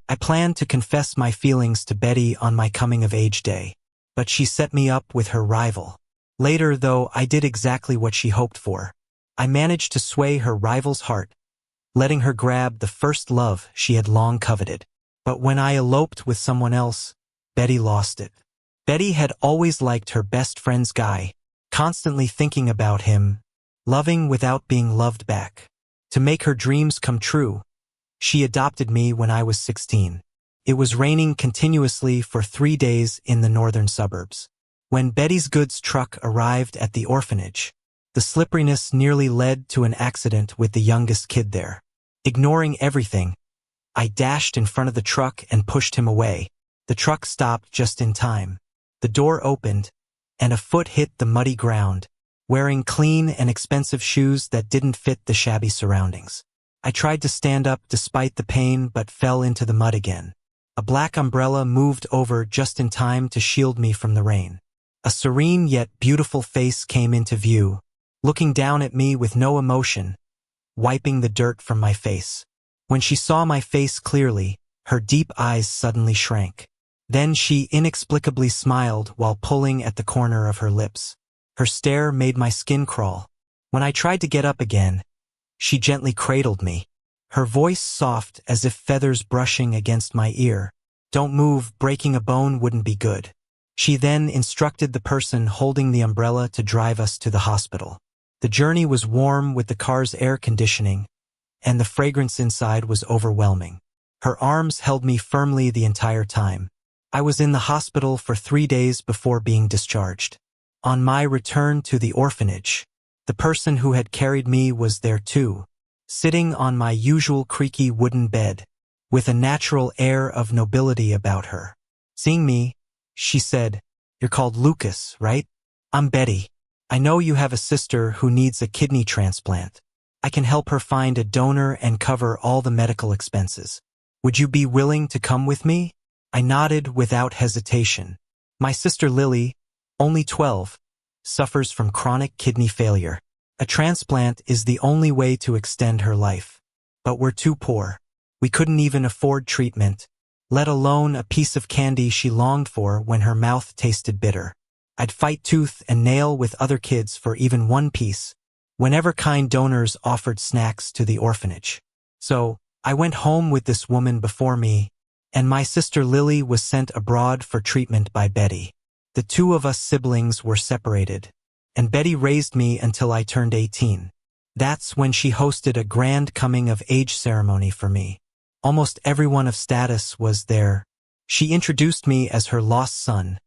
I planned to confess my feelings to Betty on my coming-of-age day, but she set me up with her rival. Later, though, I did exactly what she hoped for. I managed to sway her rival's heart, letting her grab the first love she had long coveted. But when I eloped with someone else, Betty lost it. Betty had always liked her best friend's guy, constantly thinking about him, loving without being loved back. To make her dreams come true, she adopted me when I was 16. It was raining continuously for 3 days in the northern suburbs. When Betty's goods truck arrived at the orphanage, the slipperiness nearly led to an accident with the youngest kid there. Ignoring everything, I dashed in front of the truck and pushed him away. The truck stopped just in time. The door opened, and a foot hit the muddy ground, wearing clean and expensive shoes that didn't fit the shabby surroundings. I tried to stand up despite the pain but fell into the mud again. A black umbrella moved over just in time to shield me from the rain. A serene yet beautiful face came into view, looking down at me with no emotion, wiping the dirt from my face. When she saw my face clearly, her deep eyes suddenly shrank. Then she inexplicably smiled while pulling at the corner of her lips. Her stare made my skin crawl. When I tried to get up again, she gently cradled me, her voice soft as if feathers brushing against my ear. "Don't move, breaking a bone wouldn't be good." She then instructed the person holding the umbrella to drive us to the hospital. The journey was warm with the car's air conditioning, and the fragrance inside was overwhelming. Her arms held me firmly the entire time. I was in the hospital for 3 days before being discharged. On my return to the orphanage, the person who had carried me was there too, sitting on my usual creaky wooden bed, with a natural air of nobility about her. Seeing me, she said, "You're called Lucas, right? I'm Betty. I know you have a sister who needs a kidney transplant. I can help her find a donor and cover all the medical expenses. Would you be willing to come with me?" I nodded without hesitation. My sister Lily, only 12, suffers from chronic kidney failure. A transplant is the only way to extend her life. But we're too poor. We couldn't even afford treatment, let alone a piece of candy she longed for when her mouth tasted bitter. I'd fight tooth and nail with other kids for even one piece, whenever kind donors offered snacks to the orphanage. So, I went home with this woman before me, and my sister Lily was sent abroad for treatment by Betty. The two of us siblings were separated, and Betty raised me until I turned 18. That's when she hosted a grand coming-of-age ceremony for me. Almost everyone of status was there. She introduced me as her lost son,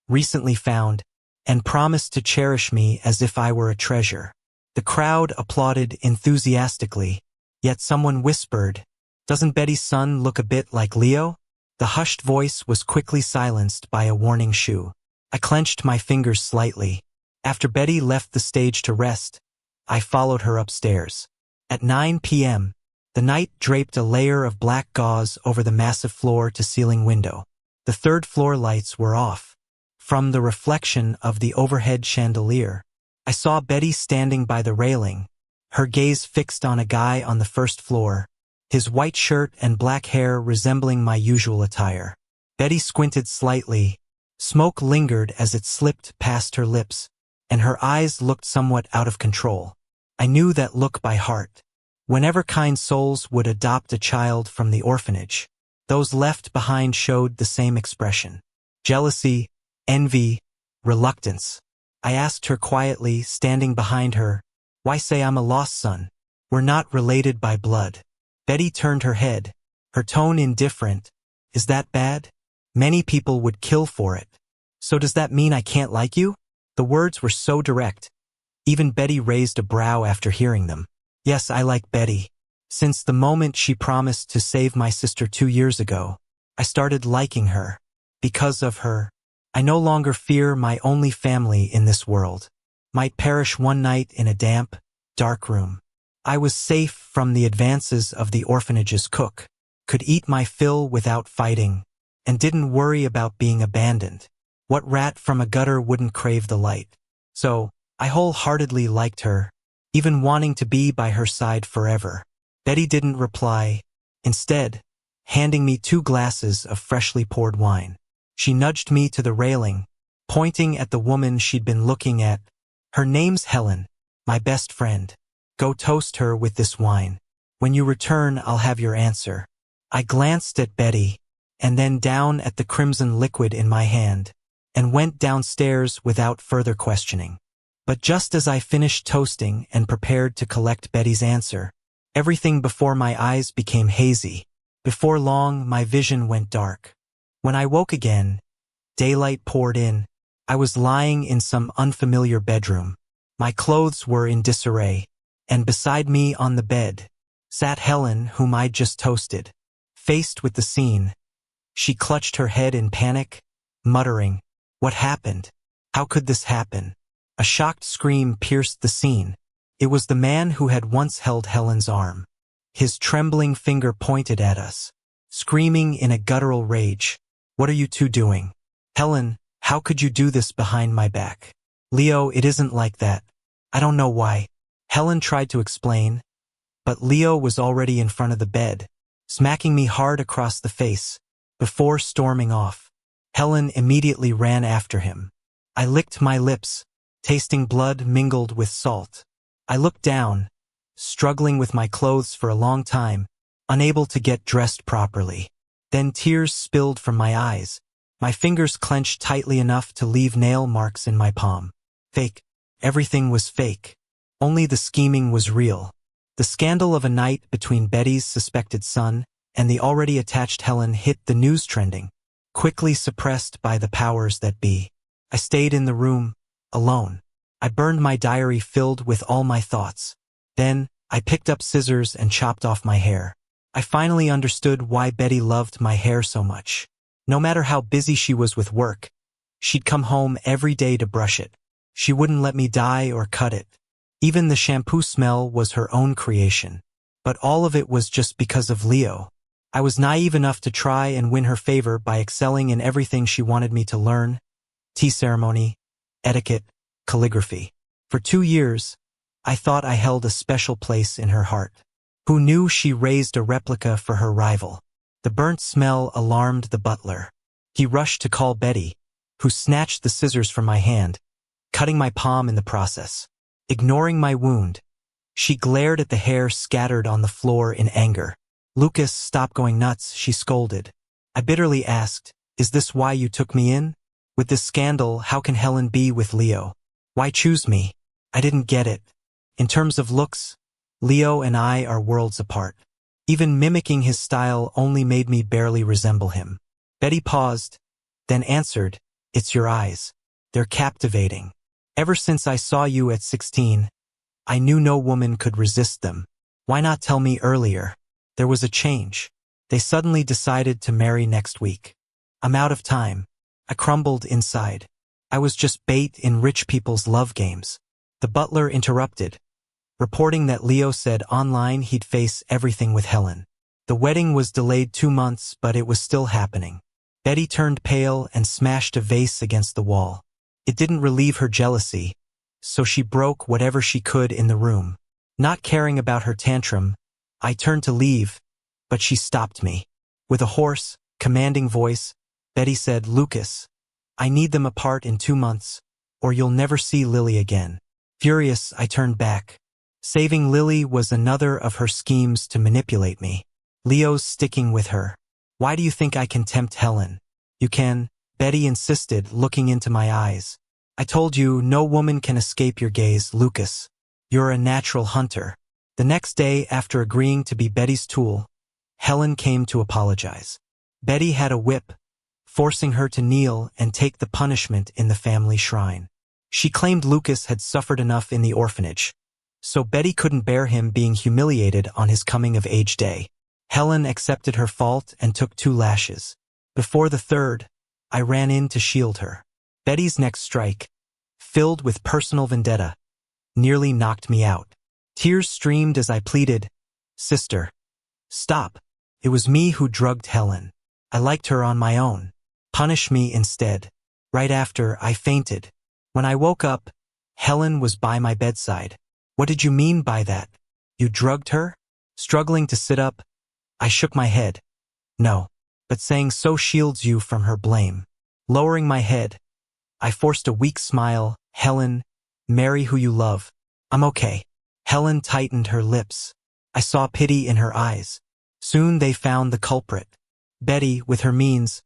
recently found, and promised to cherish me as if I were a treasure. The crowd applauded enthusiastically, yet someone whispered, "Doesn't Betty's son look a bit like Leo?" The hushed voice was quickly silenced by a warning shoe. I clenched my fingers slightly. After Betty left the stage to rest, I followed her upstairs. At 9 p.m., the night draped a layer of black gauze over the massive floor-to-ceiling window. The third-floor lights were off. From the reflection of the overhead chandelier, I saw Betty standing by the railing, her gaze fixed on a guy on the first floor, his white shirt and black hair resembling my usual attire. Betty squinted slightly. Smoke lingered as it slipped past her lips, and her eyes looked somewhat out of control. I knew that look by heart. Whenever kind souls would adopt a child from the orphanage, those left behind showed the same expression. Jealousy, envy, reluctance. I asked her quietly, standing behind her, "Why say I'm a lost son? We're not related by blood." Betty turned her head, her tone indifferent. "Is that bad? Many people would kill for it. So does that mean I can't like you?" The words were so direct. Even Betty raised a brow after hearing them. Yes, I like Betty. Since the moment she promised to save my sister 2 years ago, I started liking her. Because of her, I no longer fear my only family in this world might perish one night in a damp, dark room. I was safe from the advances of the orphanage's cook, could eat my fill without fighting, and didn't worry about being abandoned. What rat from a gutter wouldn't crave the light? So, I wholeheartedly liked her, even wanting to be by her side forever. Betty didn't reply. Instead, handing me 2 glasses of freshly poured wine. She nudged me to the railing, pointing at the woman she'd been looking at. Her name's Helen, my best friend. Go toast her with this wine. When you return, I'll have your answer. I glanced at Betty, and then down at the crimson liquid in my hand, and went downstairs without further questioning. But just as I finished toasting and prepared to collect Betty's answer, everything before my eyes became hazy. Before long, my vision went dark. When I woke again, daylight poured in. I was lying in some unfamiliar bedroom. My clothes were in disarray, and beside me on the bed sat Helen, whom I'd just toasted. Faced with the scene, she clutched her head in panic, muttering, "What happened? How could this happen?" A shocked scream pierced the scene. It was the man who had once held Helen's arm. His trembling finger pointed at us, screaming in a guttural rage, "What are you two doing? Helen, how could you do this behind my back?" "Leo, it isn't like that. I don't know why." Helen tried to explain, but Leo was already in front of the bed, smacking me hard across the face, before storming off. Helen immediately ran after him. I licked my lips, tasting blood mingled with salt. I looked down, struggling with my clothes for a long time, unable to get dressed properly. Then tears spilled from my eyes. My fingers clenched tightly enough to leave nail marks in my palm. Fake. Everything was fake. Only the scheming was real. The scandal of a night between Betty's suspected son and the already attached Helen hit the news trending, quickly suppressed by the powers that be. I stayed in the room, alone. I burned my diary filled with all my thoughts. Then, I picked up scissors and chopped off my hair. I finally understood why Betty loved my hair so much. No matter how busy she was with work, she'd come home every day to brush it. She wouldn't let me dye or cut it. Even the shampoo smell was her own creation. But all of it was just because of Leo. I was naive enough to try and win her favor by excelling in everything she wanted me to learn: tea ceremony, etiquette, calligraphy. For 2 years, I thought I held a special place in her heart. Who knew she raised a replica for her rival? The burnt smell alarmed the butler. He rushed to call Betty, who snatched the scissors from my hand, cutting my palm in the process. Ignoring my wound, she glared at the hair scattered on the floor in anger. "Lucas, stop going nuts," she scolded. I bitterly asked, "Is this why you took me in? With this scandal, how can Helen be with Leo? Why choose me?" I didn't get it. In terms of looks, Leo and I are worlds apart. Even mimicking his style only made me barely resemble him. Betty paused, then answered, "It's your eyes. They're captivating. Ever since I saw you at 16, I knew no woman could resist them. Why not tell me earlier?" There was a change. They suddenly decided to marry next week. I'm out of time. I crumbled inside. I was just bait in rich people's love games. The butler interrupted, reporting that Leo said online he'd face everything with Helen. The wedding was delayed 2 months, but it was still happening. Betty turned pale and smashed a vase against the wall. It didn't relieve her jealousy, so she broke whatever she could in the room. Not caring about her tantrum, I turned to leave, but she stopped me. With a hoarse, commanding voice, Betty said, "Lucas, I need them apart in 2 months, or you'll never see Lily again." Furious, I turned back. Saving Lily was another of her schemes to manipulate me. Leo's sticking with her. "Why do you think I can tempt Helen?" "You can," Betty insisted, looking into my eyes. "I told you, no woman can escape your gaze, Lucas. You're a natural hunter." The next day, after agreeing to be Betty's tool, Helen came to apologize. Betty had a whip, forcing her to kneel and take the punishment in the family shrine. She claimed Lucas had suffered enough in the orphanage, so Betty couldn't bear him being humiliated on his coming-of-age day. Helen accepted her fault and took 2 lashes. Before the 3rd, I ran in to shield her. Betty's next strike, filled with personal vendetta, nearly knocked me out. Tears streamed as I pleaded, "Sister, stop. It was me who drugged Helen. I liked her on my own. Punish me instead." Right after, I fainted. When I woke up, Helen was by my bedside. "What did you mean by that? You drugged her?" Struggling to sit up, I shook my head. No. But saying so shields you from her blame. Lowering my head, I forced a weak smile. Helen, marry who you love. I'm okay. Helen tightened her lips. I saw pity in her eyes. Soon they found the culprit. Betty, with her means,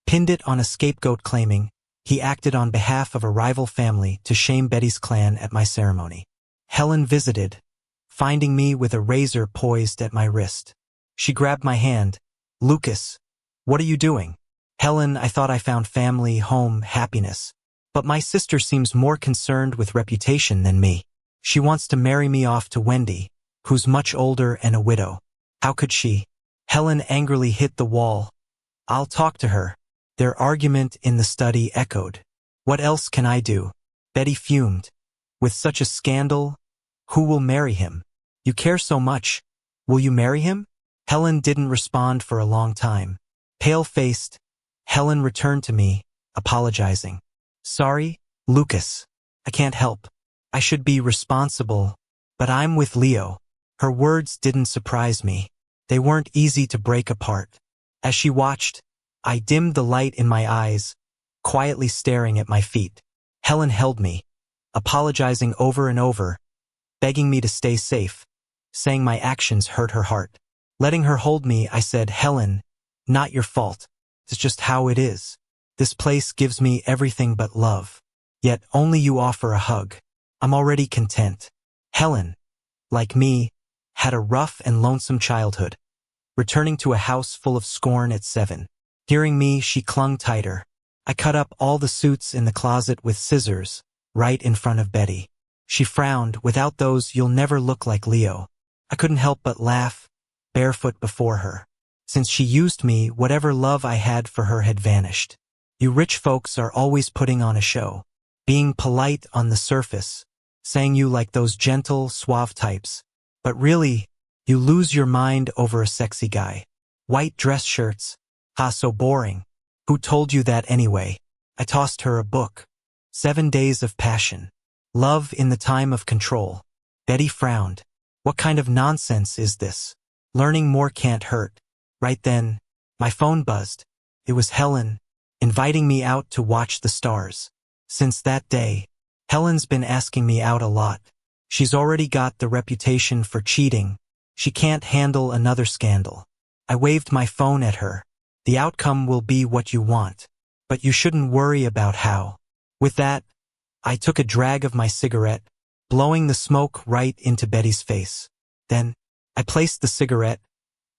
pinned it on a scapegoat claiming he acted on behalf of a rival family to shame Betty's clan at my ceremony. Helen visited, finding me with a razor poised at my wrist. She grabbed my hand. Lucas, what are you doing? Helen, I thought I found family, home, happiness. But my sister seems more concerned with reputation than me. She wants to marry me off to Wendy, who's much older and a widow. How could she? Helen angrily hit the wall. I'll talk to her. Their argument in the study echoed. What else can I do? Betty fumed. With such a scandal, who will marry him? You care so much. Will you marry him? Helen didn't respond for a long time. Pale-faced, Helen returned to me, apologizing. Sorry, Lucas. I can't help. I should be responsible, but I'm with Leo. Her words didn't surprise me. They weren't easy to break apart. As she watched, I dimmed the light in my eyes, quietly staring at my feet. Helen held me, apologizing over and over, begging me to stay safe, saying my actions hurt her heart. Letting her hold me, I said, Helen, not your fault. It's just how it is. This place gives me everything but love. Yet only you offer a hug. I'm already content. Helen, like me, had a rough and lonesome childhood, returning to a house full of scorn at 7. Hearing me, she clung tighter. I cut up all the suits in the closet with scissors, right in front of Betty. She frowned. Without those, you'll never look like Leo. I couldn't help but laugh, barefoot before her. Since she used me, whatever love I had for her had vanished. You rich folks are always putting on a show, being polite on the surface, saying you like those gentle, suave types. But really, you lose your mind over a sexy guy. White dress shirts. Ha, so boring. Who told you that anyway? I tossed her a book. 7 Days of Passion. Love in the Time of Control. Betty frowned. What kind of nonsense is this? Learning more can't hurt. Right then, my phone buzzed. It was Helen, inviting me out to watch the stars. Since that day, Helen's been asking me out a lot. She's already got the reputation for cheating. She can't handle another scandal. I waved my phone at her. The outcome will be what you want, but you shouldn't worry about how. With that, I took a drag of my cigarette, blowing the smoke right into Betty's face. Then, I placed the cigarette,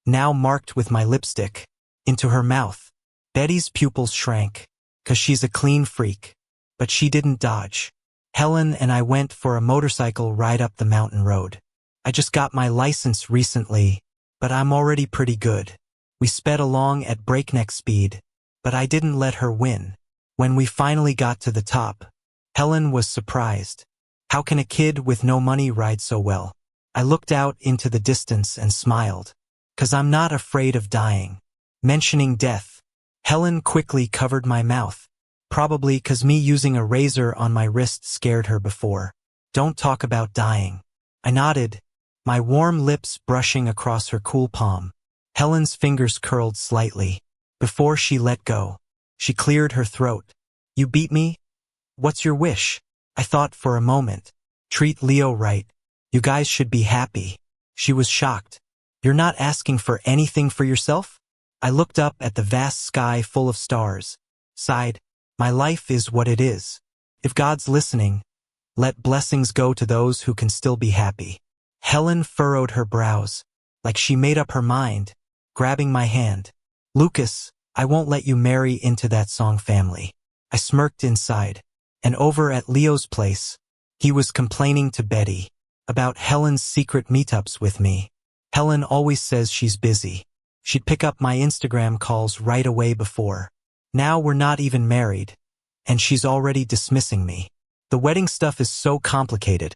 now marked with my lipstick, into her mouth. Betty's pupils shrank, 'cause she's a clean freak. But she didn't dodge. Helen and I went for a motorcycle ride up the mountain road. I just got my license recently, but I'm already pretty good. We sped along at breakneck speed, but I didn't let her win. When we finally got to the top, Helen was surprised. How can a kid with no money ride so well? I looked out into the distance and smiled. 'Cause I'm not afraid of dying. Mentioning death, Helen quickly covered my mouth. Probably 'cause me using a razor on my wrist scared her before. Don't talk about dying. I nodded, my warm lips brushing across her cool palm. Helen's fingers curled slightly. Before she let go, she cleared her throat. You beat me? What's your wish? I thought for a moment. Treat Leo right. You guys should be happy. She was shocked. You're not asking for anything for yourself? I looked up at the vast sky full of stars, sighed. My life is what it is. If God's listening, let blessings go to those who can still be happy. Helen furrowed her brows, like she made up her mind, grabbing my hand. Lucas, I won't let you marry into that Song family. I smirked inside, and over at Leo's place, he was complaining to Betty about Helen's secret meetups with me. Helen always says she's busy. She'd pick up my Instagram calls right away before. Now we're not even married, and she's already dismissing me. The wedding stuff is so complicated.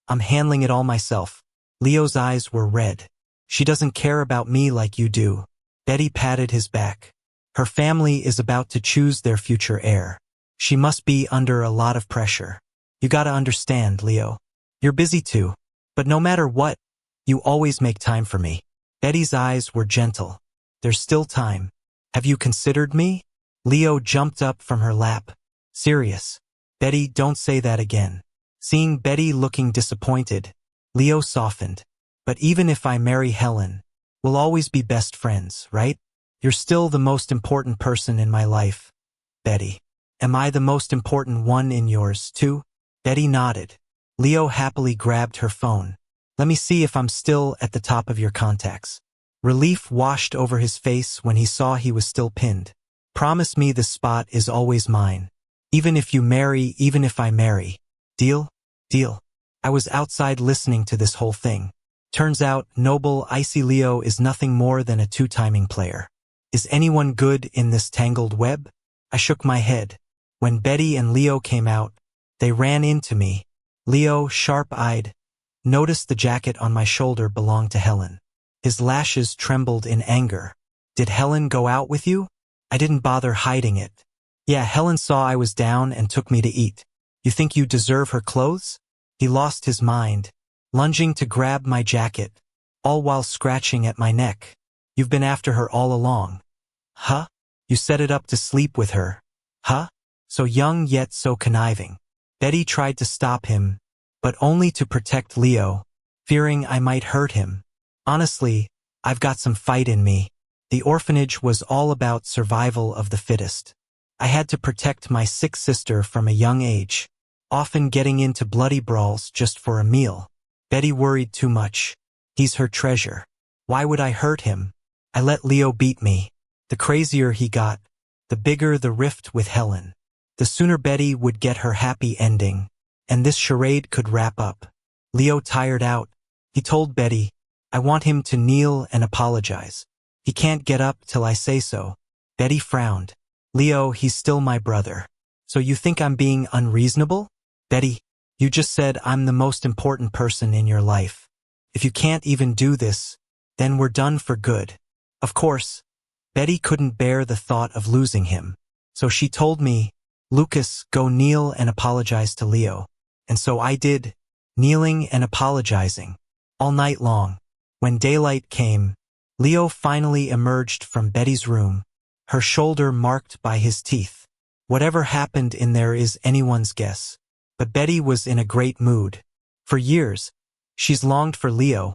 I'm handling it all myself. Leo's eyes were red. She doesn't care about me like you do. Betty patted his back. Her family is about to choose their future heir. She must be under a lot of pressure. You gotta understand, Leo. You're busy too. But no matter what, you always make time for me. Betty's eyes were gentle. There's still time. Have you considered me? Leo jumped up from her lap. Serious. Betty, don't say that again. Seeing Betty looking disappointed, Leo softened. But even if I marry Helen, we'll always be best friends, right? You're still the most important person in my life, Betty. Am I the most important one in yours, too? Betty nodded. Leo happily grabbed her phone. Let me see if I'm still at the top of your contacts. Relief washed over his face when he saw he was still pinned. Promise me this spot is always mine. Even if I marry. Deal? Deal. I was outside listening to this whole thing. Turns out, noble, icy Leo is nothing more than a two-timing player. Is anyone good in this tangled web? I shook my head. When Betty and Leo came out, they ran into me. Leo, sharp-eyed, noticed the jacket on my shoulder belonged to Helen. His lashes trembled in anger. Did Helen go out with you? I didn't bother hiding it. Yeah, Helen saw I was down and took me to eat. You think you deserve her clothes? He lost his mind, lunging to grab my jacket, all while scratching at my neck. You've been after her all along. Huh? You set it up to sleep with her. Huh? So young yet so conniving. Betty tried to stop him, but only to protect Leo, fearing I might hurt him. Honestly, I've got some fight in me. The orphanage was all about survival of the fittest. I had to protect my sick sister from a young age, often getting into bloody brawls just for a meal. Betty worried too much. He's her treasure. Why would I hurt him? I let Leo beat me. The crazier he got, the bigger the rift with Helen. The sooner Betty would get her happy ending, and this charade could wrap up. Leo tired out. He told Betty, I want him to kneel and apologize. He can't get up till I say so. Betty frowned. Leo, he's still my brother. So you think I'm being unreasonable? Betty, you just said I'm the most important person in your life. If you can't even do this, then we're done for good. Of course, Betty couldn't bear the thought of losing him. So she told me, Lucas, go kneel and apologize to Leo. And so I did, kneeling and apologizing, all night long. When daylight came, Leo finally emerged from Betty's room, her shoulder marked by his teeth. Whatever happened in there is anyone's guess. But Betty was in a great mood. For years, she's longed for Leo,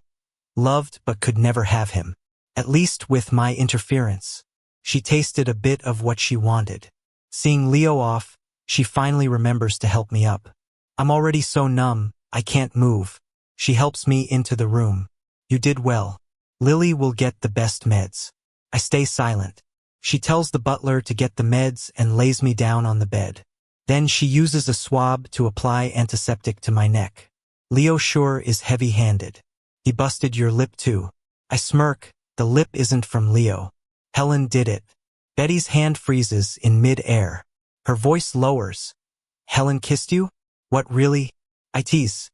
loved but could never have him. At least with my interference. She tasted a bit of what she wanted. Seeing Leo off, she finally remembers to help me up. I'm already so numb, I can't move. She helps me into the room. You did well. Lily will get the best meds. I stay silent. She tells the butler to get the meds and lays me down on the bed. Then she uses a swab to apply antiseptic to my neck. Leo sure is heavy-handed. He busted your lip too. I smirk. The lip isn't from Leo. Helen did it. Betty's hand freezes in mid-air. Her voice lowers. Helen kissed you? What, really? I tease.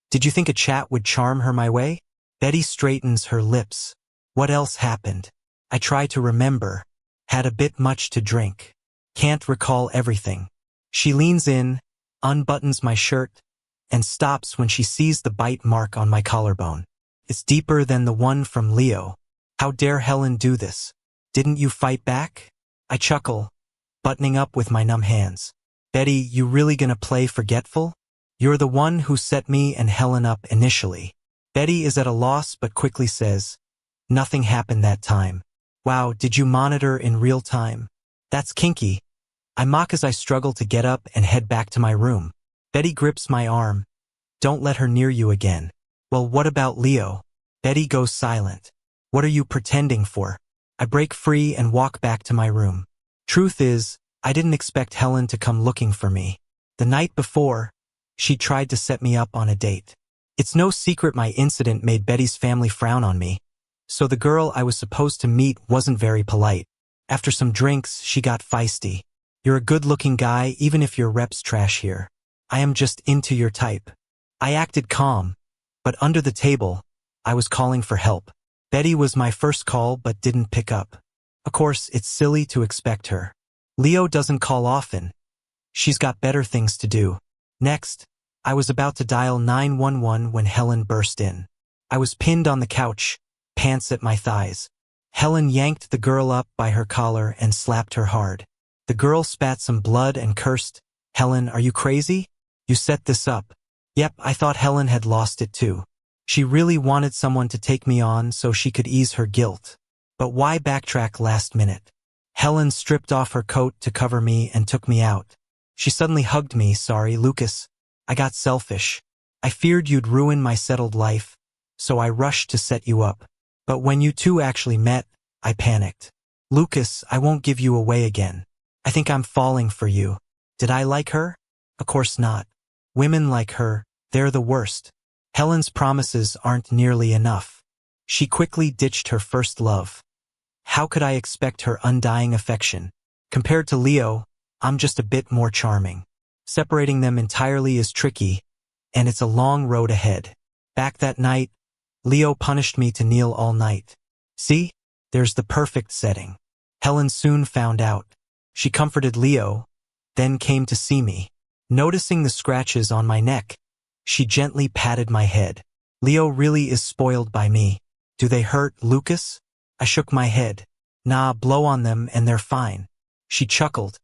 Did you think a chat would charm her my way? Betty straightens her lips. What else happened? I try to remember. Had a bit much to drink. Can't recall everything. She leans in, unbuttons my shirt, and stops when she sees the bite mark on my collarbone. It's deeper than the one from Leo. How dare Helen do this? Didn't you fight back? I chuckle, buttoning up with my numb hands. Betty, you really gonna play forgetful? You're the one who set me and Helen up initially. Betty is at a loss but quickly says, nothing happened that time. Wow, did you monitor in real time? That's kinky. I mock as I struggle to get up and head back to my room. Betty grips my arm. Don't let her near you again. Well, what about Leo? Betty goes silent. What are you pretending for? I break free and walk back to my room. Truth is, I didn't expect Helen to come looking for me. The night before, she tried to set me up on a date. It's no secret my incident made Betty's family frown on me, so the girl I was supposed to meet wasn't very polite. After some drinks, she got feisty. You're a good-looking guy even if your rep's trash here. I am just into your type. I acted calm, but under the table, I was calling for help. Betty was my first call but didn't pick up. Of course, it's silly to expect her. Leo doesn't call often. She's got better things to do. Next, I was about to dial 911 when Helen burst in. I was pinned on the couch, pants at my thighs. Helen yanked the girl up by her collar and slapped her hard. The girl spat some blood and cursed, "Helen, are you crazy? You set this up." Yep, I thought Helen had lost it too. She really wanted someone to take me on so she could ease her guilt. But why backtrack last minute? Helen stripped off her coat to cover me and took me out. She suddenly hugged me. "Sorry, Lucas. I got selfish. I feared you'd ruin my settled life, so I rushed to set you up. But when you two actually met, I panicked. Lucas, I won't give you away again. I think I'm falling for you." Did I like her? Of course not. Women like her, they're the worst. Helen's promises aren't nearly enough. She quickly ditched her first love. How could I expect her undying affection? Compared to Leo, I'm just a bit more charming. Separating them entirely is tricky, and it's a long road ahead. Back that night, Leo punished me to kneel all night. See? There's the perfect setting. Helen soon found out. She comforted Leo, then came to see me. Noticing the scratches on my neck, she gently patted my head. "Leo really is spoiled by me. Do they hurt, Lucas?" I shook my head. "Nah, blow on them and they're fine." She chuckled,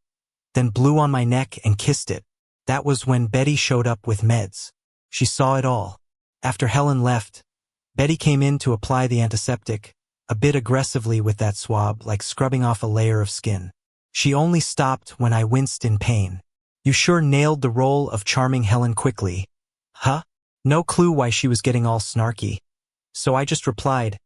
then blew on my neck and kissed it. That was when Betty showed up with meds. She saw it all. After Helen left, Betty came in to apply the antiseptic, a bit aggressively with that swab, like scrubbing off a layer of skin. She only stopped when I winced in pain. "You sure nailed the role of charming Helen quickly." Huh? No clue why she was getting all snarky. So I just replied,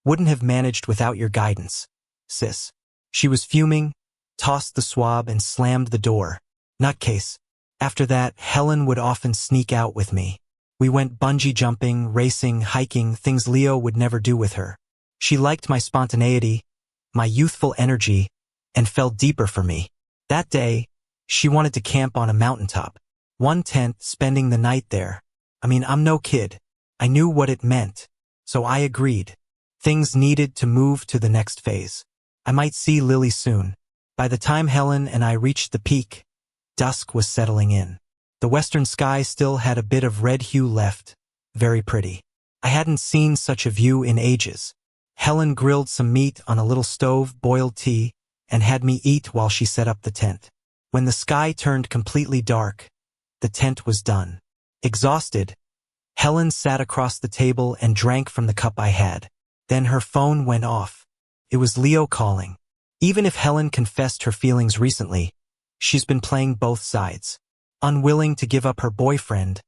"Wouldn't have managed without your guidance, sis." She was fuming, tossed the swab and slammed the door. Nutcase. After that, Helen would often sneak out with me. We went bungee jumping, racing, hiking, things Leo would never do with her. She liked my spontaneity, my youthful energy, and fell deeper for me. That day, she wanted to camp on a mountaintop. One tent, spending the night there. I mean, I'm no kid. I knew what it meant, so I agreed. Things needed to move to the next phase. I might see Lily soon. By the time Helen and I reached the peak, dusk was settling in. The western sky still had a bit of red hue left, very pretty. I hadn't seen such a view in ages. Helen grilled some meat on a little stove, boiled tea, and had me eat while she set up the tent. When the sky turned completely dark, the tent was done. Exhausted, Helen sat across the table and drank from the cup I had. Then her phone went off. It was Leo calling. Even if Helen confessed her feelings recently, she's been playing both sides. Unwilling to give up her boyfriend,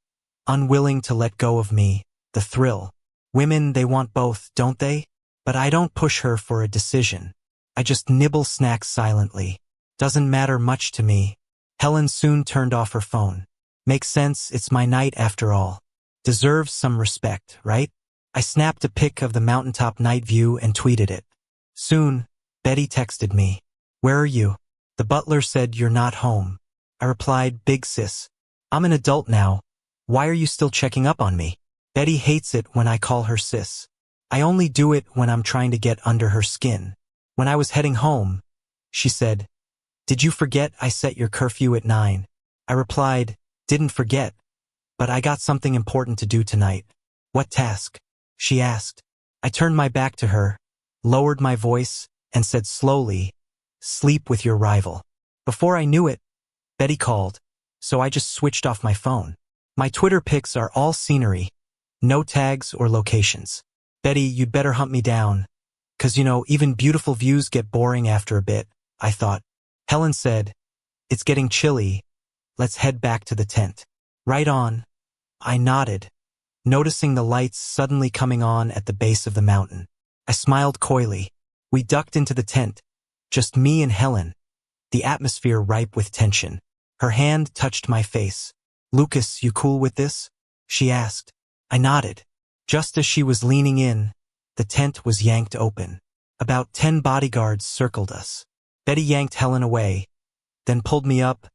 unwilling to let go of me, the thrill. Women, they want both, don't they? But I don't push her for a decision. I just nibble snacks silently. Doesn't matter much to me. Helen soon turned off her phone. Makes sense, it's my night after all. Deserves some respect, right? I snapped a pic of the mountaintop night view and tweeted it. Soon, Betty texted me. "Where are you? The butler said you're not home." I replied, "Big sis. I'm an adult now. Why are you still checking up on me?" Betty hates it when I call her sis. I only do it when I'm trying to get under her skin. When I was heading home, she said, "Did you forget I set your curfew at 9? I replied, "Didn't forget, but I got something important to do tonight." "What task?" she asked. I turned my back to her, lowered my voice, and said slowly, "Sleep with your rival." Before I knew it, Betty called, so I just switched off my phone. My Twitter pics are all scenery, no tags or locations. "Betty, you'd better hunt me down. 'Cause even beautiful views get boring after a bit," I thought. Helen said, "It's getting chilly. Let's head back to the tent." "Right on." I nodded, noticing the lights suddenly coming on at the base of the mountain. I smiled coyly. We ducked into the tent, just me and Helen, the atmosphere ripe with tension. Her hand touched my face. "Lucas, you cool with this?" she asked. I nodded. Just as she was leaning in, the tent was yanked open. About 10 bodyguards circled us. Betty yanked Helen away, then pulled me up,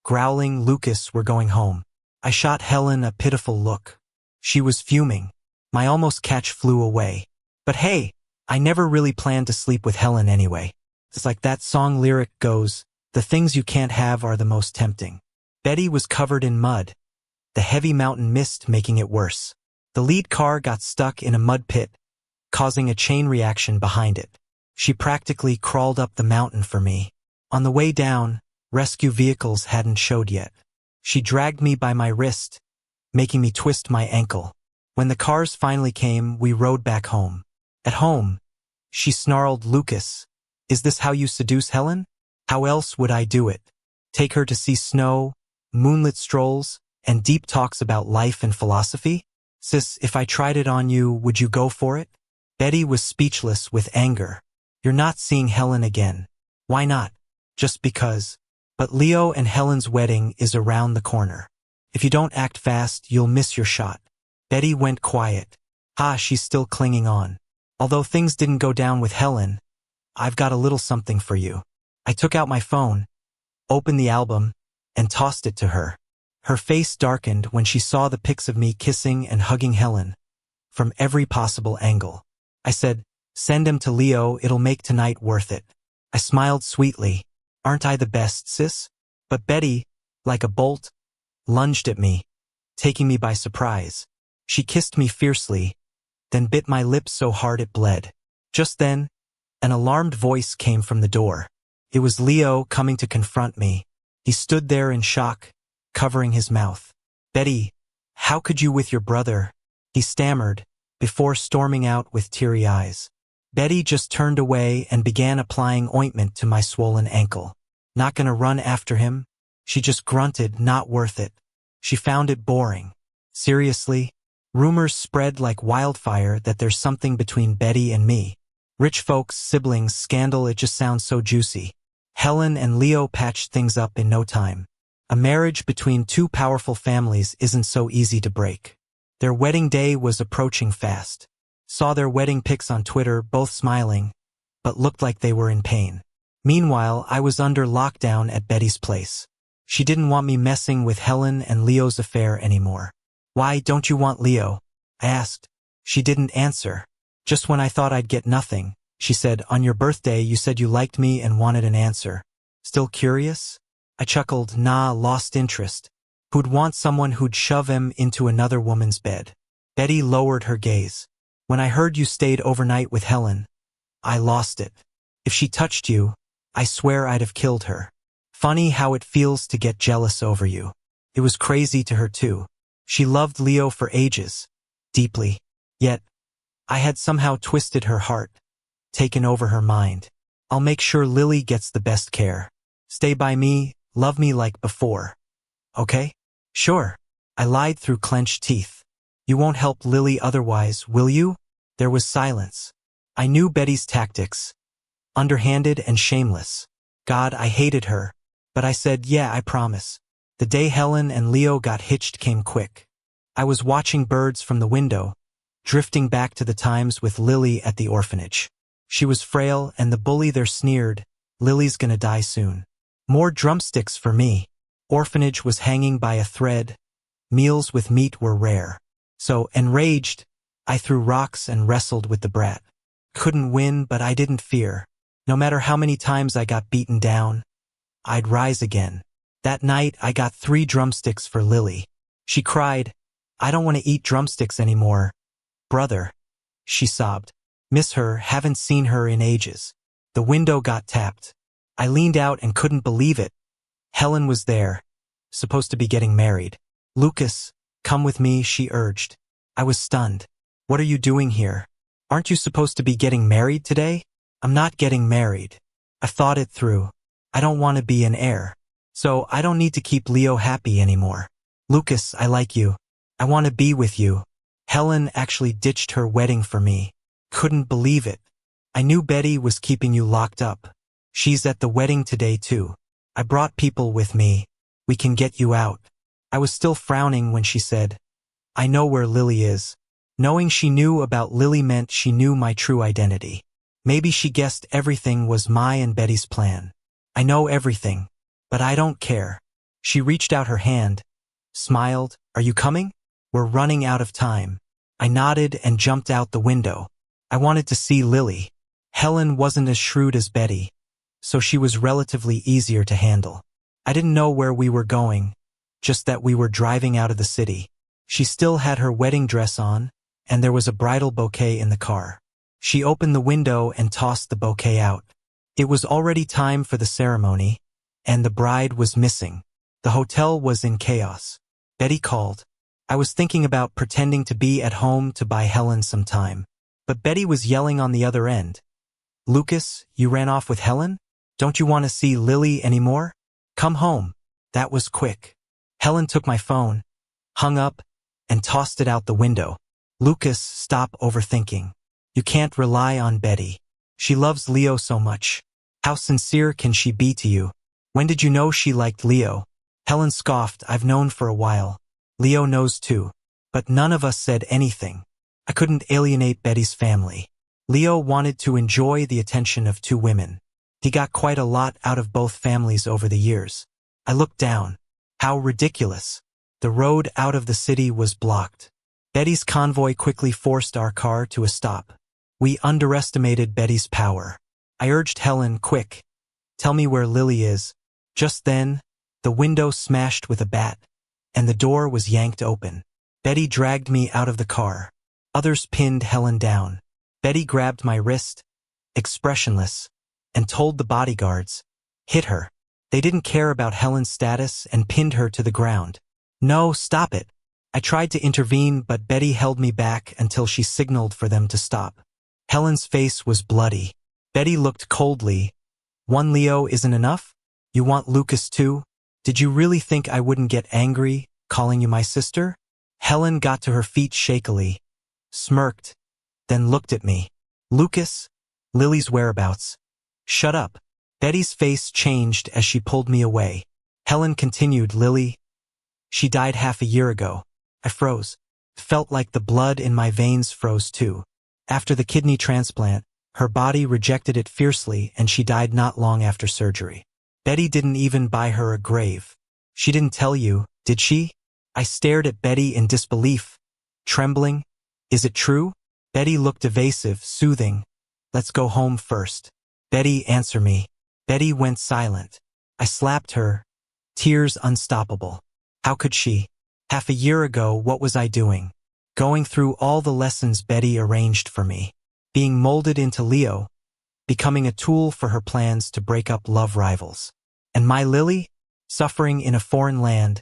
growling, "Lucas, we're going home." I shot Helen a pitiful look. She was fuming. My almost catch flew away. But hey, I never really planned to sleep with Helen anyway. It's like that song lyric goes, "The things you can't have are the most tempting." Betty was covered in mud, the heavy mountain mist making it worse. The lead car got stuck in a mud pit, causing a chain reaction behind it. She practically crawled up the mountain for me. On the way down, rescue vehicles hadn't showed yet. She dragged me by my wrist, making me twist my ankle. When the cars finally came, we rode back home. At home, she snarled, "Lucas, is this how you seduce Helen? How else would I do it? Take her to see snow, moonlit strolls, and deep talks about life and philosophy? Sis, if I tried it on you, would you go for it?" Betty was speechless with anger. "You're not seeing Helen again." "Why not?" "Just because. But Leo and Helen's wedding is around the corner. If you don't act fast, you'll miss your shot." Betty went quiet. She's still clinging on. "Although things didn't go down with Helen, I've got a little something for you." I took out my phone, opened the album, and tossed it to her. Her face darkened when she saw the pics of me kissing and hugging Helen from every possible angle. I said, "Send him to Leo, it'll make tonight worth it." I smiled sweetly. "Aren't I the best, sis?" But Betty, like a bolt, lunged at me, taking me by surprise. She kissed me fiercely, then bit my lip so hard it bled. Just then, an alarmed voice came from the door. It was Leo coming to confront me. He stood there in shock, covering his mouth. "Betty, how could you with your brother?" he stammered, before storming out with teary eyes. Betty just turned away and began applying ointment to my swollen ankle. "Not gonna run after him?" She just grunted, "Not worth it." She found it boring. Seriously? Rumors spread like wildfire that there's something between Betty and me. Rich folks, siblings, scandal, it just sounds so juicy. Helen and Leo patched things up in no time. A marriage between two powerful families isn't so easy to break. Their wedding day was approaching fast. Saw their wedding pics on Twitter, both smiling, but looked like they were in pain. Meanwhile, I was under lockdown at Betty's place. She didn't want me messing with Helen and Leo's affair anymore. "Why don't you want Leo?" I asked. She didn't answer. "Just when I thought I'd get nothing," she said, "on your birthday you said you liked me and wanted an answer. Still curious?" I chuckled, "Nah, lost interest. Who'd want someone who'd shove him into another woman's bed?" Betty lowered her gaze. "When I heard you stayed overnight with Helen, I lost it. If she touched you, I swear I'd have killed her. Funny how it feels to get jealous over you." It was crazy to her too. She loved Leo for ages, deeply. Yet, I had somehow twisted her heart, taken over her mind. "I'll make sure Lily gets the best care. Stay by me, love me like before. Okay?" "Sure." I lied through clenched teeth. "You won't help Lily otherwise, will you?" There was silence. I knew Betty's tactics. Underhanded and shameless. God, I hated her. But I said, "Yeah, I promise." The day Helen and Leo got hitched came quick. I was watching birds from the window, drifting back to the times with Lily at the orphanage. She was frail, and the bully there sneered, "Lily's gonna die soon." More drumsticks for me. Orphanage was hanging by a thread. Meals with meat were rare. So, enraged, I threw rocks and wrestled with the brat. Couldn't win, but I didn't fear. No matter how many times I got beaten down, I'd rise again. That night, I got 3 drumsticks for Lily. She cried, "I don't want to eat drumsticks anymore, brother," she sobbed. "Miss her, haven't seen her in ages." The window got tapped. I leaned out and couldn't believe it. Helen was there, supposed to be getting married. "Lucas, come with me," she urged. I was stunned. "What are you doing here? Aren't you supposed to be getting married today?" "I'm not getting married. I've thought it through. I don't want to be an heir. So I don't need to keep Leo happy anymore. Lucas, I like you. I want to be with you." Helen actually ditched her wedding for me. Couldn't believe it. "I knew Betty was keeping you locked up. She's at the wedding today too. I brought people with me. We can get you out." I was still frowning when she said, "I know where Lily is." Knowing she knew about Lily meant she knew my true identity. Maybe she guessed everything was my and Betty's plan. "I know everything. But I don't care." She reached out her hand, smiled. "Are you coming? We're running out of time." I nodded and jumped out the window. I wanted to see Lily. Helen wasn't as shrewd as Betty, so she was relatively easier to handle. I didn't know where we were going, just that we were driving out of the city. She still had her wedding dress on, and there was a bridal bouquet in the car. She opened the window and tossed the bouquet out. It was already time for the ceremony, and the bride was missing. The hotel was in chaos. Betty called. I was thinking about pretending to be at home to buy Helen some time. But Betty was yelling on the other end. Lucas, you ran off with Helen? Don't you want to see Lily anymore? Come home. That was quick. Helen took my phone, hung up, and tossed it out the window. Lucas, stop overthinking. You can't rely on Betty. She loves Leo so much. How sincere can she be to you? When did you know she liked Leo? Helen scoffed. I've known for a while. Leo knows too. But none of us said anything. I couldn't alienate Betty's family. Leo wanted to enjoy the attention of two women. He got quite a lot out of both families over the years. I looked down. How ridiculous. The road out of the city was blocked. Betty's convoy quickly forced our car to a stop. We underestimated Betty's power. I urged Helen, quick, tell me where Lily is. Just then, the window smashed with a bat, and the door was yanked open. Betty dragged me out of the car. Others pinned Helen down. Betty grabbed my wrist, expressionless, and told the bodyguards, hit her. They didn't care about Helen's status and pinned her to the ground. No, stop it. I tried to intervene, but Betty held me back until she signaled for them to stop. Helen's face was bloody. Betty looked coldly. One Leo isn't enough? You want Lucas too? Did you really think I wouldn't get angry, calling you my sister? Helen got to her feet shakily, smirked, then looked at me. Lucas? Lily's whereabouts? Shut up. Betty's face changed as she pulled me away. Helen continued, Lily, she died half a year ago. I froze. Felt like the blood in my veins froze too. After the kidney transplant, her body rejected it fiercely and she died not long after surgery. Betty didn't even buy her a grave. She didn't tell you, did she? I stared at Betty in disbelief, trembling. Is it true? Betty looked evasive, soothing. Let's go home first. Betty, answer me. Betty went silent. I slapped her, tears unstoppable. How could she? Half a year ago, what was I doing? Going through all the lessons Betty arranged for me. Being molded into Leo. Becoming a tool for her plans to break up love rivals. And my Lily? Suffering in a foreign land.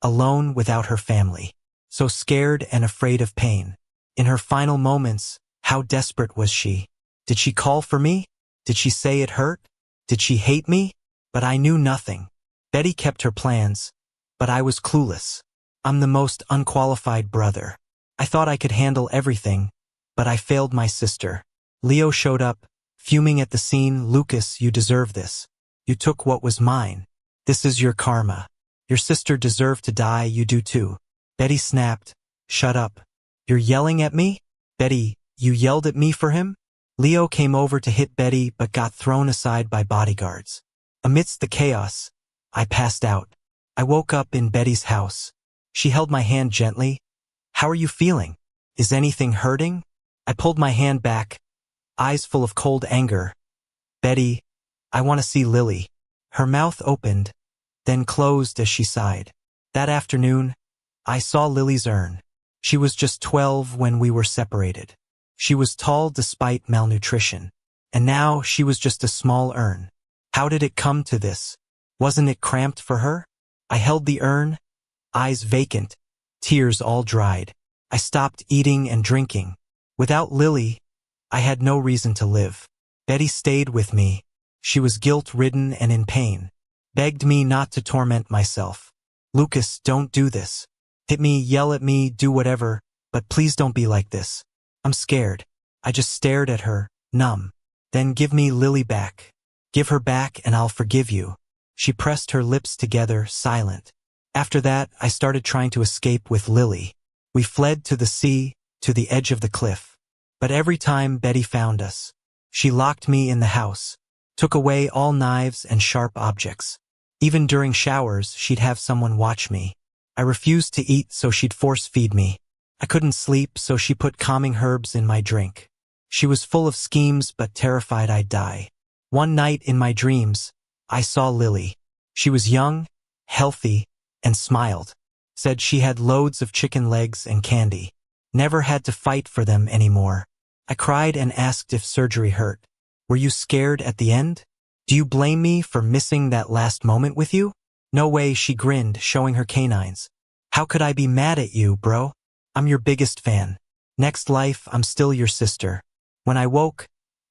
Alone without her family. So scared and afraid of pain. In her final moments, how desperate was she? Did she call for me? Did she say it hurt? Did she hate me? But I knew nothing. Betty kept her plans, but I was clueless. I'm the most unqualified brother. I thought I could handle everything, but I failed my sister. Leo showed up, fuming at the scene. Lucas, you deserve this. You took what was mine. This is your karma. Your sister deserved to die, you do too. Betty snapped. Shut up. You're yelling at me? Betty, you yelled at me for him? Leo came over to hit Betty but got thrown aside by bodyguards. Amidst the chaos, I passed out. I woke up in Betty's house. She held my hand gently. How are you feeling? Is anything hurting? I pulled my hand back, eyes full of cold anger. Betty, I want to see Lily. Her mouth opened, then closed as she sighed. That afternoon, I saw Lily's urn. She was just 12 when we were separated. She was tall despite malnutrition. And now she was just a small urn. How did it come to this? Wasn't it cramped for her? I held the urn, eyes vacant, tears all dried. I stopped eating and drinking. Without Lily, I had no reason to live. Betty stayed with me. She was guilt-ridden and in pain. Begged me not to torment myself. Lucas, don't do this. Hit me, yell at me, do whatever, but please don't be like this. I'm scared. I just stared at her, numb. Then give me Lily back. Give her back and I'll forgive you. She pressed her lips together, silent. After that, I started trying to escape with Lily. We fled to the sea, to the edge of the cliff. But every time Betty found us, she locked me in the house, took away all knives and sharp objects. Even during showers, she'd have someone watch me. I refused to eat, so she'd force-feed me. I couldn't sleep, so she put calming herbs in my drink. She was full of schemes but terrified I'd die. One night in my dreams, I saw Lily. She was young, healthy, and smiled. Said she had loads of chicken legs and candy. Never had to fight for them anymore. I cried and asked if surgery hurt. Were you scared at the end? Do you blame me for missing that last moment with you? No way, she grinned, showing her canines. How could I be mad at you, bro? I'm your biggest fan. Next life, I'm still your sister. When I woke,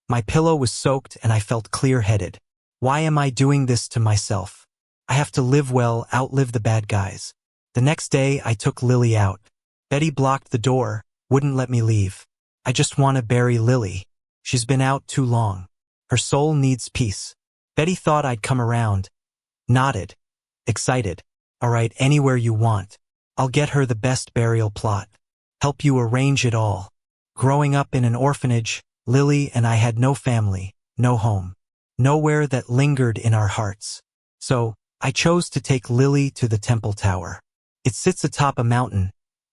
my pillow was soaked and I felt clear-headed. Why am I doing this to myself? I have to live well, outlive the bad guys. The next day, I took Lily out. Betty blocked the door, wouldn't let me leave. I just want to bury Lily. She's been out too long. Her soul needs peace. Betty thought I'd come around. Nodded. Excited. All right, anywhere you want. I'll get her the best burial plot. Help you arrange it all. Growing up in an orphanage, Lily and I had no family, no home. Nowhere that lingered in our hearts. So, I chose to take Lily to the Temple Tower. It sits atop a mountain,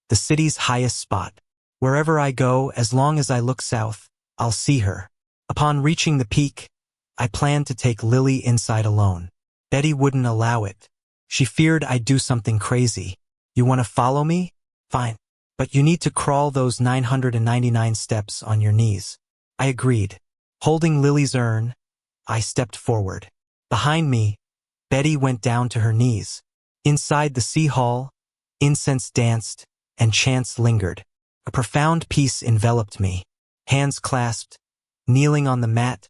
the city's highest spot. Wherever I go, as long as I look south, I'll see her. Upon reaching the peak, I planned to take Lily inside alone. Betty wouldn't allow it. She feared I'd do something crazy. You want to follow me? Fine. But you need to crawl those 999 steps on your knees. I agreed. Holding Lily's urn, I stepped forward. Behind me, Betty went down to her knees. Inside the sea hall, incense danced and chants lingered. A profound peace enveloped me. Hands clasped, kneeling on the mat,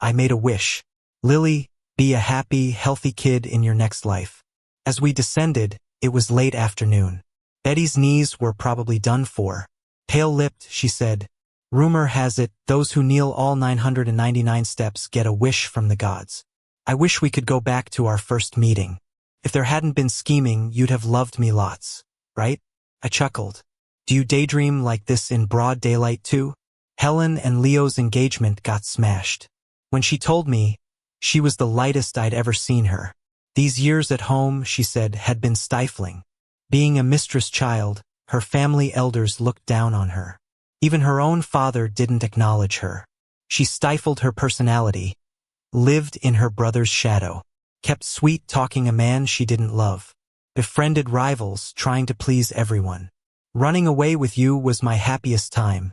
I made a wish. Lily, be a happy, healthy kid in your next life. As we descended, it was late afternoon. Betty's knees were probably done for. Pale-lipped, she said, "Rumor has it, those who kneel all 999 steps get a wish from the gods. I wish we could go back to our first meeting. If there hadn't been scheming, you'd have loved me lots, right?" I chuckled. Do you daydream like this in broad daylight too? Helen and Leo's engagement got smashed. When she told me, she was the lightest I'd ever seen her. These years at home, she said, had been stifling. Being a mistress child, her family elders looked down on her. Even her own father didn't acknowledge her. She stifled her personality, lived in her brother's shadow, kept sweet-talking a man she didn't love, befriended rivals, trying to please everyone. Running away with you was my happiest time,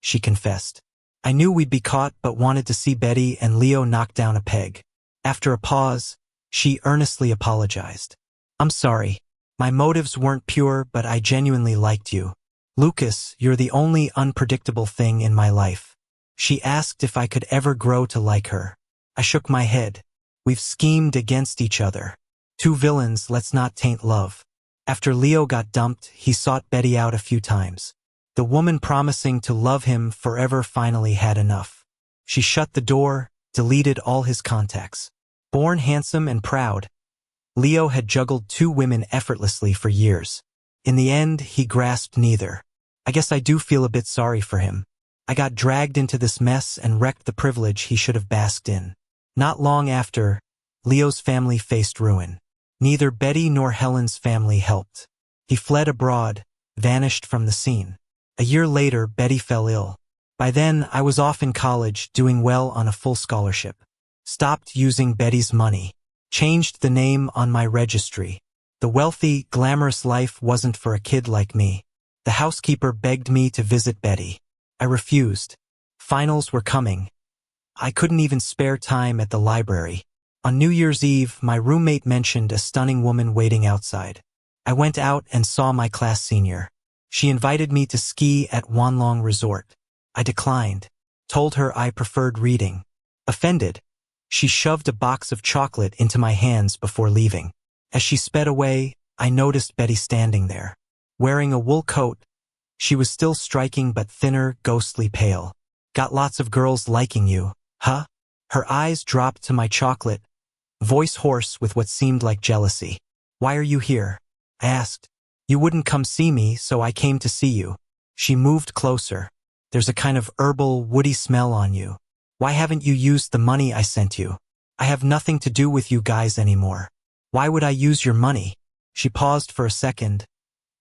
she confessed. I knew we'd be caught but wanted to see Betty and Leo knock down a peg. After a pause, she earnestly apologized. I'm sorry. My motives weren't pure, but I genuinely liked you. Lucas, you're the only unpredictable thing in my life. She asked if I could ever grow to like her. I shook my head. We've schemed against each other. Two villains, let's not taint love. After Leo got dumped, he sought Betty out a few times. The woman promising to love him forever finally had enough. She shut the door, deleted all his contacts. Born handsome and proud, Leo had juggled two women effortlessly for years. In the end, he grasped neither. I guess I do feel a bit sorry for him. I got dragged into this mess and wrecked the privilege he should have basked in. Not long after, Leo's family faced ruin. Neither Betty nor Helen's family helped. He fled abroad, vanished from the scene. A year later, Betty fell ill. By then, I was off in college, doing well on a full scholarship. Stopped using Betty's money. Changed the name on my registry. The wealthy, glamorous life wasn't for a kid like me. The housekeeper begged me to visit Betty. I refused. Finals were coming. I couldn't even spare time at the library. On New Year's Eve, my roommate mentioned a stunning woman waiting outside. I went out and saw my class senior. She invited me to ski at Wanlong Resort. I declined. Told her I preferred reading. Offended, she shoved a box of chocolate into my hands before leaving. As she sped away, I noticed Betty standing there. Wearing a wool coat, she was still striking but thinner, ghostly pale. Got lots of girls liking you, huh? Her eyes dropped to my chocolate, voice hoarse with what seemed like jealousy. Why are you here? I asked. You wouldn't come see me, so I came to see you. She moved closer. There's a kind of herbal, woody smell on you. Why haven't you used the money I sent you? I have nothing to do with you guys anymore. Why would I use your money? She paused for a second,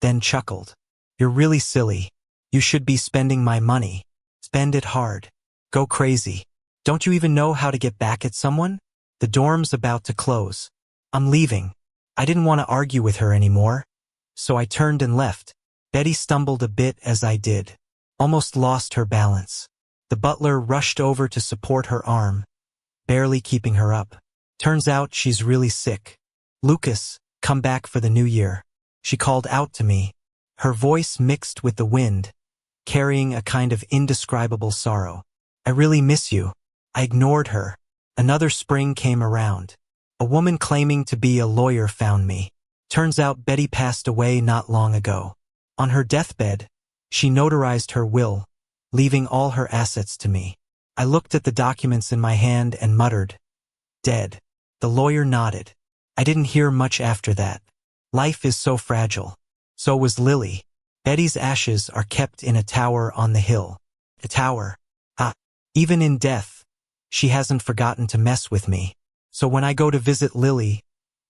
then chuckled. You're really silly. You should be spending my money. Spend it hard. Go crazy. Don't you even know how to get back at someone? The dorm's about to close. I'm leaving. I didn't want to argue with her anymore, so I turned and left. Betty stumbled a bit as I did. Almost lost her balance. The butler rushed over to support her arm, barely keeping her up. Turns out she's really sick. Lucas, come back for the new year. She called out to me, her voice mixed with the wind, carrying a kind of indescribable sorrow. I really miss you. I ignored her. Another spring came around. A woman claiming to be a lawyer found me. Turns out Betty passed away not long ago. On her deathbed, she notarized her will, leaving all her assets to me. I looked at the documents in my hand and muttered, "Dead." The lawyer nodded. I didn't hear much after that. Life is so fragile. So was Lily. Betty's ashes are kept in a tower on the hill. A tower. Even in death, she hasn't forgotten to mess with me. So when I go to visit Lily,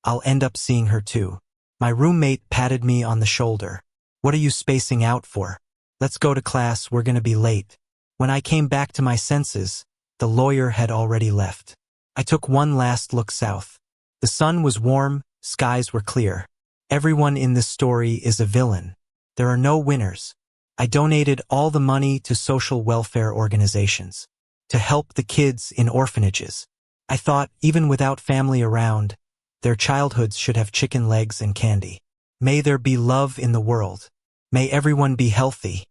I'll end up seeing her too. My roommate patted me on the shoulder. What are you spacing out for? Let's go to class, we're gonna be late. When I came back to my senses, the lawyer had already left. I took one last look south. The sun was warm, skies were clear. Everyone in this story is a villain. There are no winners. I donated all the money to social welfare organizations, to help the kids in orphanages. I thought, even without family around, their childhoods should have chicken legs and candy. May there be love in the world. May everyone be healthy.